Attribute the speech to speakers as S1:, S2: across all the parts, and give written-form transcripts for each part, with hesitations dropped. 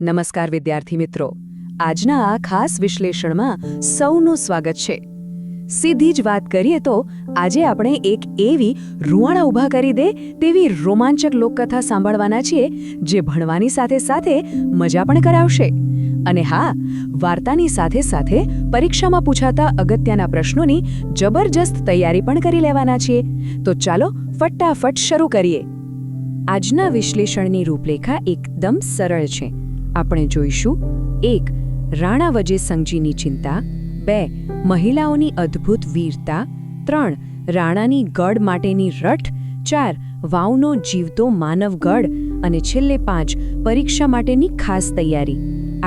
S1: નમસ્કાર વિદ્યાર્થી મિત્રો, આજના આ ખાસ વિશ્લેષણમાં સૌનું સ્વાગત છે. સીધી જ વાત કરીએ તો આજે આપણે એક એવી રૂવાણા ઊભા કરી દે તેવી રોમાંચક લોકકથા સાંભળવાના છીએ જે ભણવાની સાથે સાથે મજા પણ કરાવશે. અને હા, વાર્તાની સાથે સાથે પરીક્ષામાં પૂછાતા અગત્યના પ્રશ્નોની જબરજસ્ત તૈયારી પણ કરી લેવાના છીએ. તો ચાલો ફટાફટ શરૂ કરીએ. આજના વિશ્લેષણની રૂપરેખા એકદમ સરળ છે. આપણે જોઈશું 1. રાણા વજેસંગજીની ચિંતા, 2. મહિલાઓની અદ્ભુત વીરતા, 3. રાણાની ગઢ માટેની રટ, 4. વાવનો જીવતો માનવ ગઢ અને છેલ્લે 5. પરીક્ષા માટેની ખાસ તૈયારી.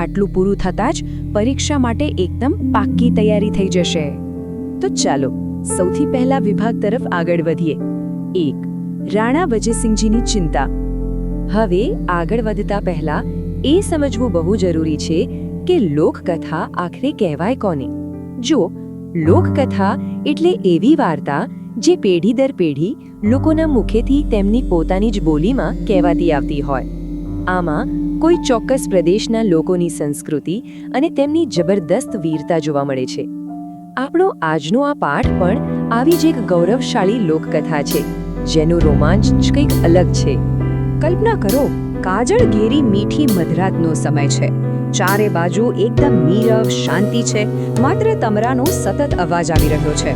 S1: આટલું પૂરું થતાં જ પરીક્ષા માટે એકદમ પાક્કી તૈયારી થઈ જશે. તો ચાલો સૌથી પહેલા વિભાગ તરફ આગળ વધીએ. 1. રાણા વજેસિંહજીની ચિંતા. હવે આગળ વધતા પહેલા એ સમજવું બહુ જરૂરી છે કે લોકકથા આખરે કહેવાય કોને. જો લોકકથા એટલે એવી વાર્તા જે પેઢી દર પેઢી લોકોના મુખેથી તેમની પોતાની જ બોલીમાં કહેવાતી આવતી હોય. આમાં કોઈ ચોક્કસ પ્રદેશના લોકોની સંસ્કૃતિ અને તેમની જબરદસ્ત વીરતા જોવા મળે છે. આપણો આજનો આ પાઠ પણ આવી જ એક ગૌરવશાળી લોકકથા છે જેનું રોમાંચ કંઈક અલગ છે. કલ્પના કરો, કાજળ ઘેરી મીઠી મધરાતનો સમય છે. ચારે બાજુ એકદમ નીરવ શાંતિ છે. માત્ર તમરાનો સતત અવાજ આવી રહ્યો છે.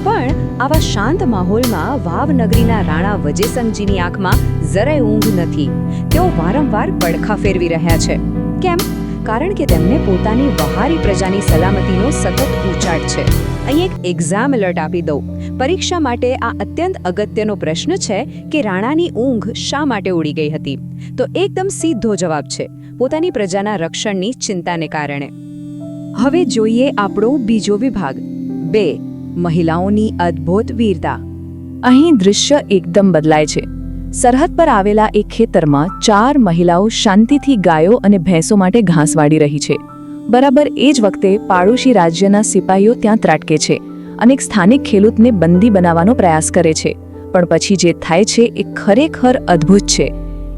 S1: પણ આવા શાંત માહોલમાં વાવનગરીના રાણા વજેસંગજીની આંખમાં જરાય ઊંઘ નથી. તેઓ વારંવાર પડખા ફેરવી રહ્યા છે. કેમ? કારણ કે તેમને પોતાની વહારી પ્રજાની સલામતીનો સતત ઉચાટ છે. અહીં એક એક્ઝામ એલર્ટ આપી દઉં. પરીક્ષા માટે આ અત્યંત અગત્યનો પ્રશ્ન છે કે રાણાની ઊંઘ શા માટે ઉડી ગઈ હતી? તો એકદમ સીધો જવાબ છે, પોતાની પ્રજાના રક્ષણની ચિંતાને કારણે. હવે જોઈએ આપણો બીજો વિભાગ, 2. મહિલાઓની અદ્ભુત વીરતા. અહીં દૃશ્ય એકદમ બદલાય છે. સરહદ પર આવેલા એક ખેતરમાં 4 મહિલાઓ શાંતિથી ગાયો અને ભેંસો માટે ઘાસ વાળી રહી છે. બરાબર એ જ વખતે પાડોશી રાજ્યના સિપાહીઓ ત્યાં ત્રાટકે છે અને એક સ્થાનિક ખેડૂતને બંદી બનાવવાનો પ્રયાસ કરે છે. પણ પછી જે થાય છે એ ખરેખર અદ્ભુત છે.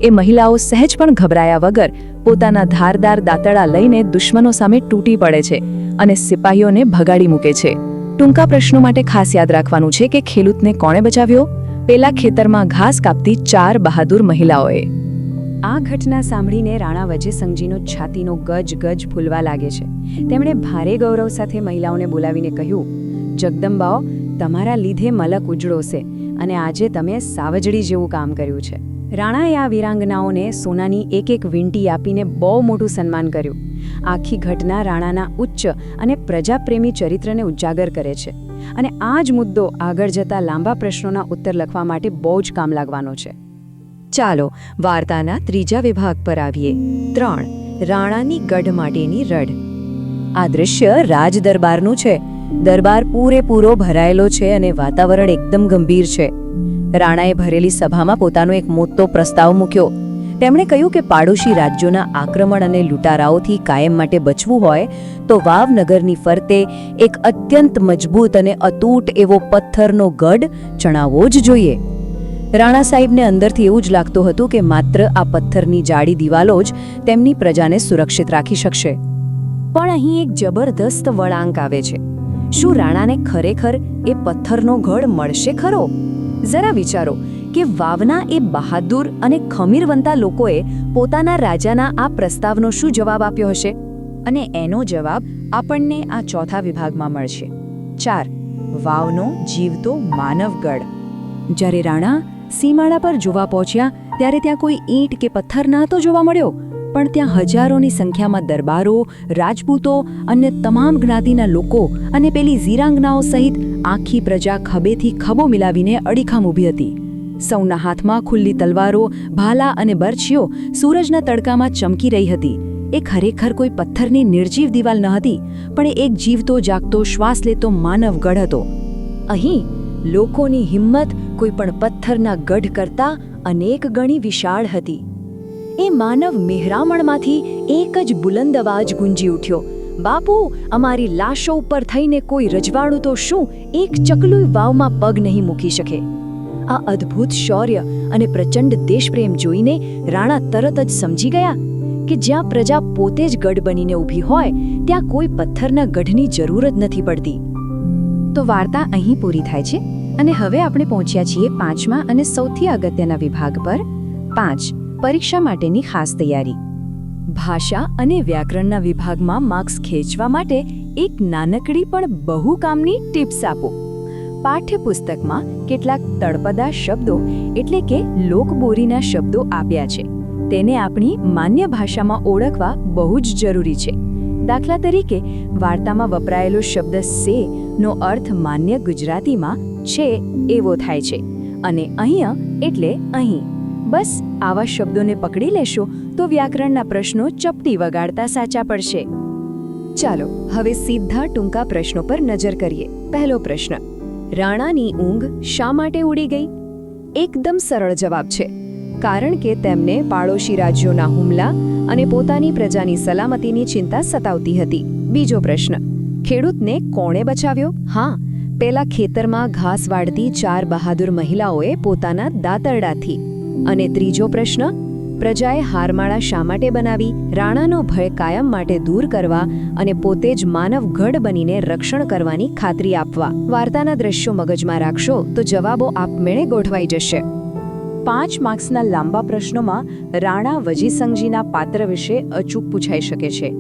S1: એ મહિલાઓ સહેજ પણ ગભરાયા વગર પોતાના ધારદાર દાંતડા લઈને દુશ્મનો સામે તૂટી પડે છે અને સિપાહીઓને ભગાડી મૂકે છે. ટૂંકા પ્રશ્નો માટે ખાસ યાદ રાખવાનું છે કે ખેડૂતને કોણે બચાવ્યો? પેલા ખેતરમાં ઘાસ કાપતી 4 બહાદુર મહિલાઓએ. આ ઘટના સાંભળીને રાણા વજેસંગજીનો છાતીનો ગજ ગજ ફૂલવા લાગે છે. તેમણે ભારે ગૌરવ સાથે મહિલાઓને બોલાવીને કહ્યું, જગદંબાઓ, તમારા લીધે મલક ઉજળો છે અને આજે તમે સાવજડી જેવું કામ કર્યું છે. રાણાએ આ વીરાંગનાઓને સોનાની એક વીંટી આપીને બહુ મોટું સન્માન કર્યું. આખી ઘટના રાણાના ઉચ્ચ અને પ્રજાપ્રેમી ચરિત્રને ઉજાગર કરે છે. અને આ જ મુદ્દો આગળ જતા લાંબા પ્રશ્નોના ઉત્તર લખવા માટે બહુ જ કામ લાગવાનો છે. ચાલો વાર્તાના ત્રીજા વિભાગ પર આવીએ. 3. રાણાની ગઢ માટેની રડ. આ દૃશ્ય રાજ દરબારનું છે. દરબાર પૂરેપૂરો ભરાયેલો છે અને વાતાવરણ એકદમ ગંભીર છે. રાણાએ ભરેલી સભામાં પોતાનો એક મોટો પ્રસ્તાવ મૂક્યો. તેમણે કહ્યું કે પાડોશી રાજ્યોના આક્રમણ અને લૂંટારાઓથી કાયમ માટે બચવું હોય તો વાવનગરની ફરતે એક અત્યંત મજબૂત અને અતૂટ એવો પથ્થરનો ગઢ ચણાવવો જ જોઈએ. રાણા સાહેબને અંદરથી એવું જ લાગતું હતું કે માત્ર આ પથ્થરની જાડી દિવાલો જ તેમની પ્રજાને સુરક્ષિત રાખી શકશે. પણ અહીં એક જબરદસ્ત વળાંક આવે છે. શું રાણાને ખરેખર એ પથ્થરનો ગઢ મળશે ખરો? જરા વિચારો કે વાવના એ બહાદુર અને ખમીરવંતા લોકોએ પોતાના રાજાના આ પ્રસ્તાવનો શું જવાબ આપ્યો હશે? અને એનો જવાબ આપણને આ ચોથા વિભાગમાં મળશે. 4. વાવનો જીવતો માનવગઢ. જ્યારે રાણા સીમાડા પર જોવા પહોંચ્યા ત્યારે ત્યાં કોઈ ઈંટ કે પથ્થર નહોતો જોવા મળ્યો, પણ ત્યાં હજારોની સંખ્યામાં દરબારો, રાજપૂતો અને તમામ જ્ઞાતિના લોકો અને પેલી વીરાંગનાઓ સહિત આખી પ્રજા ખભેથી ખભો મિલાવીને અડીખમ ઊભી હતી. સૌના હાથમાં ખુલ્લી તલવારો, ભાલા અને બરછીઓ સૂરજના તડકામાં ચમકી રહી હતી. એ ખરેખર કોઈ પથ્થરની નિર્જીવ દિવાલ ન હતી, પણ એ એક જીવતો જાગતો શ્વાસ લેતો માનવ ગઢ હતો. અહીં લોકોની હિંમત કોઈ પણ પથ્થરના ગઢ કરતાં અનેક ગણી વિશાળ હતી. એ માનવ મહેરામણમાંથી એક જ બુલંદ અવાજ ગુંજી ઉઠ્યો, બાપુ, અમારી લાશો ઉપર થઈને કોઈ રજવાડું તો શું એક ચકલું વાવમાં પગ નહીં મૂકી શકે. આ અદ્ભુત શૌર્ય અને પ્રચંડ દેશપ્રેમ જોઈને રાણા તરત જ સમજી ગયા
S2: કે જ્યાં પ્રજા પોતે જ ગઢ બનીને ઊભી હોય ત્યાં કોઈ પથ્થરના ગઢની જરૂર જ નથી પડતી.
S1: તો વાર્તા અહીં પૂરી થાય છે અને હવે આપણે પહોંચ્યા છીએ 5મા અને સૌથી અગત્યના વિભાગ પર. 5. પરીક્ષા માટેની ખાસ તૈયારી. ભાષા અને વ્યાકરણના વિભાગમાં માર્ક્સ ખેંચવા માટે એક નાનકડી પણ બહુ કામની ટિપ્સ આપો. પાઠ્યપુસ્તકમાં કેટલાક તળપદા શબ્દો એટલે કે લોકબોરીના શબ્દો આપ્યા છે. તેને આપણી માન્ય ભાષામાં ઓળખવા બહુ જ જરૂરી છે. દાખલા તરીકે વાર્તામાં વપરાયેલો શબ્દ સે નો અર્થ માન્ય ગુજરાતીમાં છે એવો થાય છે અને અહીંયા એટલે અહીં. બસ આવા શબ્દોને પકડી લેશો તો વ્યાકરણના પ્રશ્નો ચપટી વગાડતા સાચા પડશે. ચાલો હવે સીધા ટૂંકા પ્રશ્નો પર નજર કરીએ. પહેલો પ્રશ્ન, રાણાની ઊંઘ શા માટે ઉડી ગઈ? એકદમ સરળ જવાબ છે, કારણ કે તેમને પાડોશી રાજ્યોના હુમલા અને પોતાની પ્રજાની સલામતીની ચિંતા સતાવતી હતી. બીજો પ્રશ્ન, ખેડૂતને કોણે બચાવ્યો? હા, પેલા ખેતરમાં ઘાસ વાળતી 4 બહાદુર મહિલાઓએ પોતાના દાતરડાથી. અને ત્રીજો પ્રશ્ન, પ્રજાએ હારમાળા શા માટે બનાવી? રાણાનો ભય કાયમ માટે દૂર કરવા અને પોતે જ માનવ ગઢ બનીને રક્ષણ કરવાની ખાતરી આપવા. વાર્તાના દ્રશ્યો મગજમાં રાખશો તો જવાબો આપમેળે ગોઠવાઈ જશે. 5 માર્ક્સના લાંબા પ્રશ્નોમાં રાણા વજીસંઘજીના પાત્ર વિશે અચૂક પૂછાઈ શકે છે.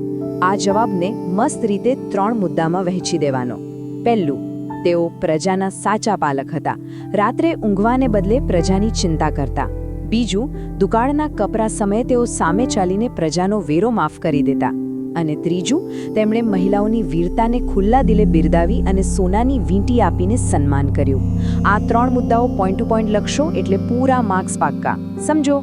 S1: આ જવાબને મસ્ત રીતે 3 મુદ્દામાં વહેંચી દેવાનો. પહેલું, તેઓ પ્રજાના સાચા પાલક હતા. રાત્રે ઊંઘવાને બદલે પ્રજાની ચિંતા કરતા. બીજું, દુકાળના કપરા સમયે તેઓ સામે ચાલીને પ્રજાનો વેરો માફ કરી દેતા. અને ત્રીજું, તેમણે મહિલાઓની વીરતાને ખુલ્લા દિલે બિરદાવી અને સોનાની વીંટી આપીને સન્માન કર્યું. આ 3 મુદ્દાઓ પોઈન્ટ ટુ પોઈન્ટ લખશો એટલે પૂરા માર્ક્સ પાક્કા. સમજો.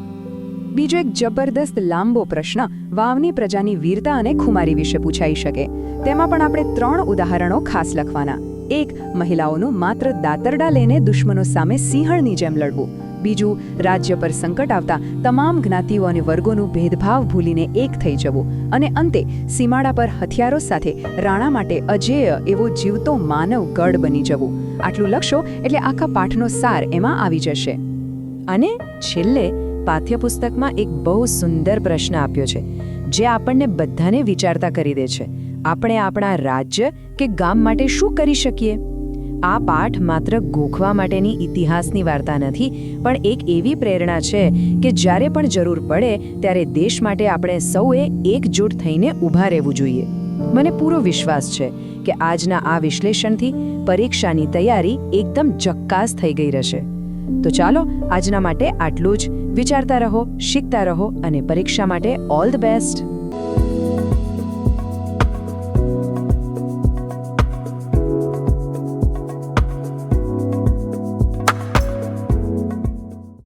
S1: બીજો એક જબરદસ્ત લાંબો પ્રશ્ન વાવની પ્રજાની વીરતા અને ખુમારી વિશે પૂછાઈ શકે. તેમાં પણ આપણે 3 ઉદાહરણો ખાસ લખવાના. 1, મહિલાઓનું માત્ર દાતરડા લઈને દુશ્મનો સામે સિંહણની જેમ લડવું. બીજું, રાજ્ય પર સંકટ આવતા તમામ જ્ઞાતિઓ અને વર્ગોનું ભેદભાવ ભૂલીને એક થઈ જવું. અને અંતે, સીમાડા પર હથિયારો સાથે રાણા માટે અજેય એવો જીવતો માનવ ગઢ બની જવું. આટલું લખશો એટલે આખા પાઠનો સાર એમાં આવી જશે. અને છેલ્લે પાઠ્યપુસ્તકમાં એક બહુ સુંદર પ્રશ્ન આપ્યો છે જે આપણને બધાને વિચારતા કરી દે છે. આપણે આપણા રાજ્ય કે ગામ માટે શું કરી શકીએ? આ પાઠ માત્ર ગોખવા માટેની ઇતિહાસની વાર્તા નથી, પણ એક એવી પ્રેરણા છે કે જ્યારે પણ જરૂર પડે ત્યારે દેશ માટે આપણે સૌએ એકજૂટ થઈને ઊભા રહેવું જોઈએ. મને પૂરો વિશ્વાસ છે કે આજના આ વિશ્લેષણથી પરીક્ષાની તૈયારી એકદમ જક્કાસ થઈ ગઈ રહેશે. તો ચાલો આજના માટે આટલું જ. વિચારતા રહો, શીખતા રહો અને પરીક્ષા માટે ઓલ ધ બેસ્ટ.